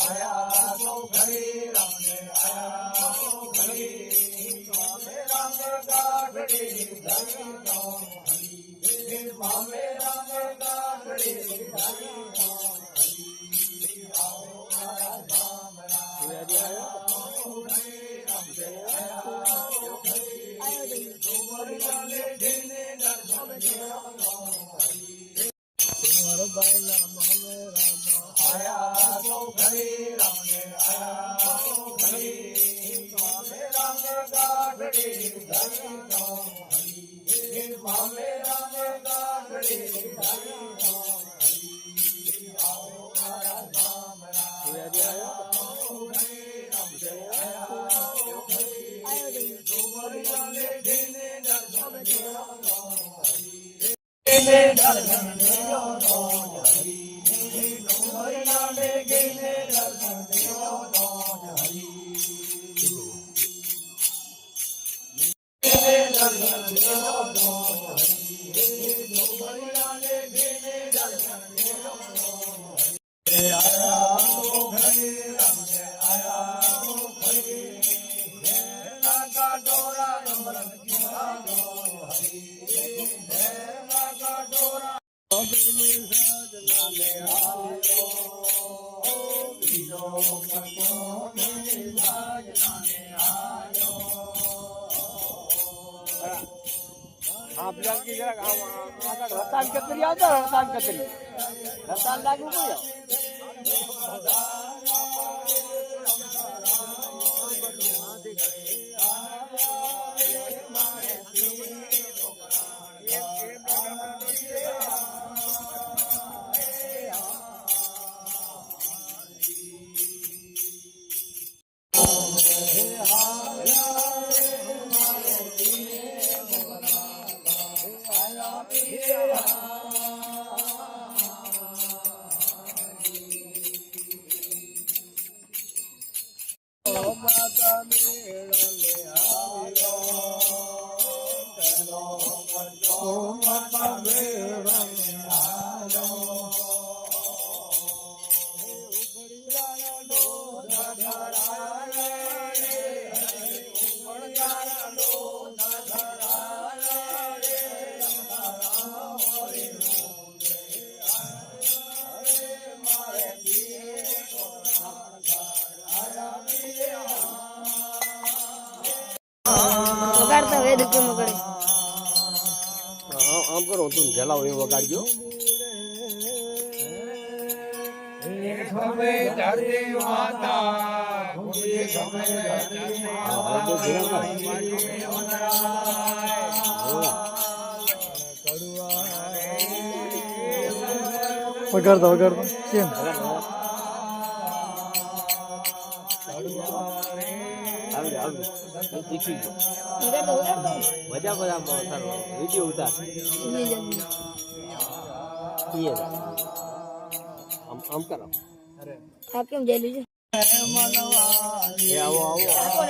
आया तो घड़ी राम ने आया तो घड़ी मामे राम गाड़ी धरी तो हरी मामे राम गाड़ी धरी तो हरी आओ आया राम राम आया तो घड़ी राम ने आया तो घड़ी तुमर जाने दिने दर्शन दिया तो हरी तुमर बाला मामे राम आया तो घड़ी राम ने आया तो घड़ी मामे राम गाड़ी धरी तो हरी मामे राम गाड़ी धरी तो हरी आओ आया राम राम आया तो घड़ी राम ने आया तो घड़ी तुमर जाने दिने दर्शन दिया तो हरी दिने दर्शन दिया तो हरी तुमर जाने दिने दर्शन दिया तो हरी दिने दर्शन दिया तो हरी तुमर जाने दिने दर्शन दिया तो हरी आया तो घड़ी राम ने आया तो घड़ी ना का डोरा अमृत किया तो हरी ना का डोरा बिनु साजना ने आयो बिनो कतो ने साजना ने आयो आप लोग की जरा आगा रतान कतरी आता रतान कतरी रतान लागू कोई माता मेले आयो तेनो पंचो माता मेले आयो उपड़ियाना लो धराया रे उपड़ियाना लो धराया रे राम हरि मारे दिए को વગાડતા હોય તો કેમ વગાડે આમ કરો તું જલાવ એ વગાડજો સમય ધરતી માતા ભૂમિ સમય ધરતી વગાડતા વગાડતા કેમ શીખી ગયો વગાડતા વગાડતા મજા બધા વિડીયો ઉતાર આમ કરો આ કેમ જઈ લીધું આવો આવો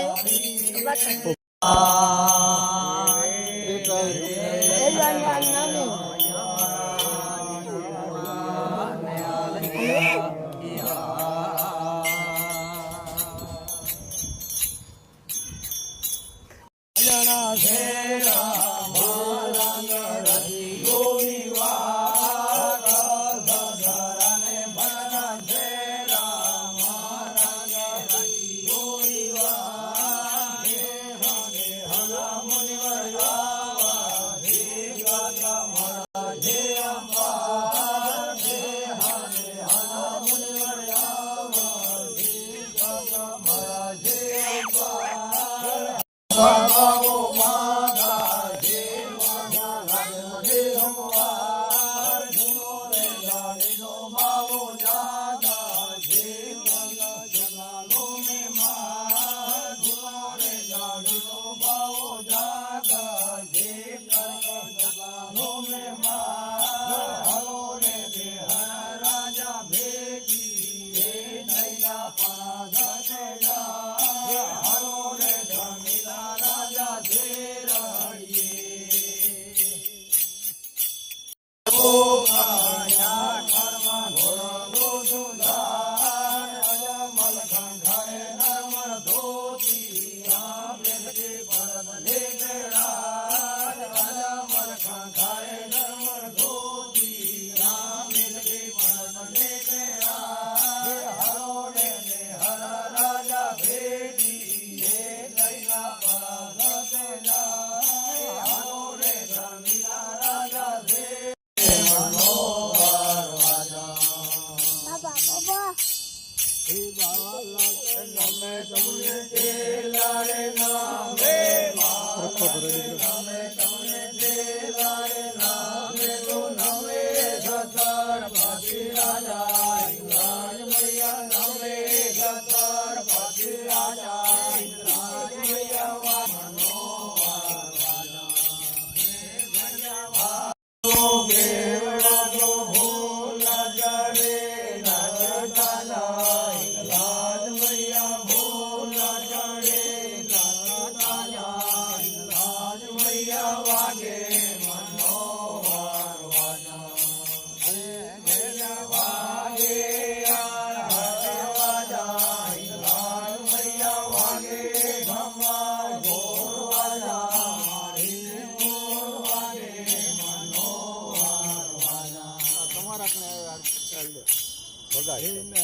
રામ વગાડ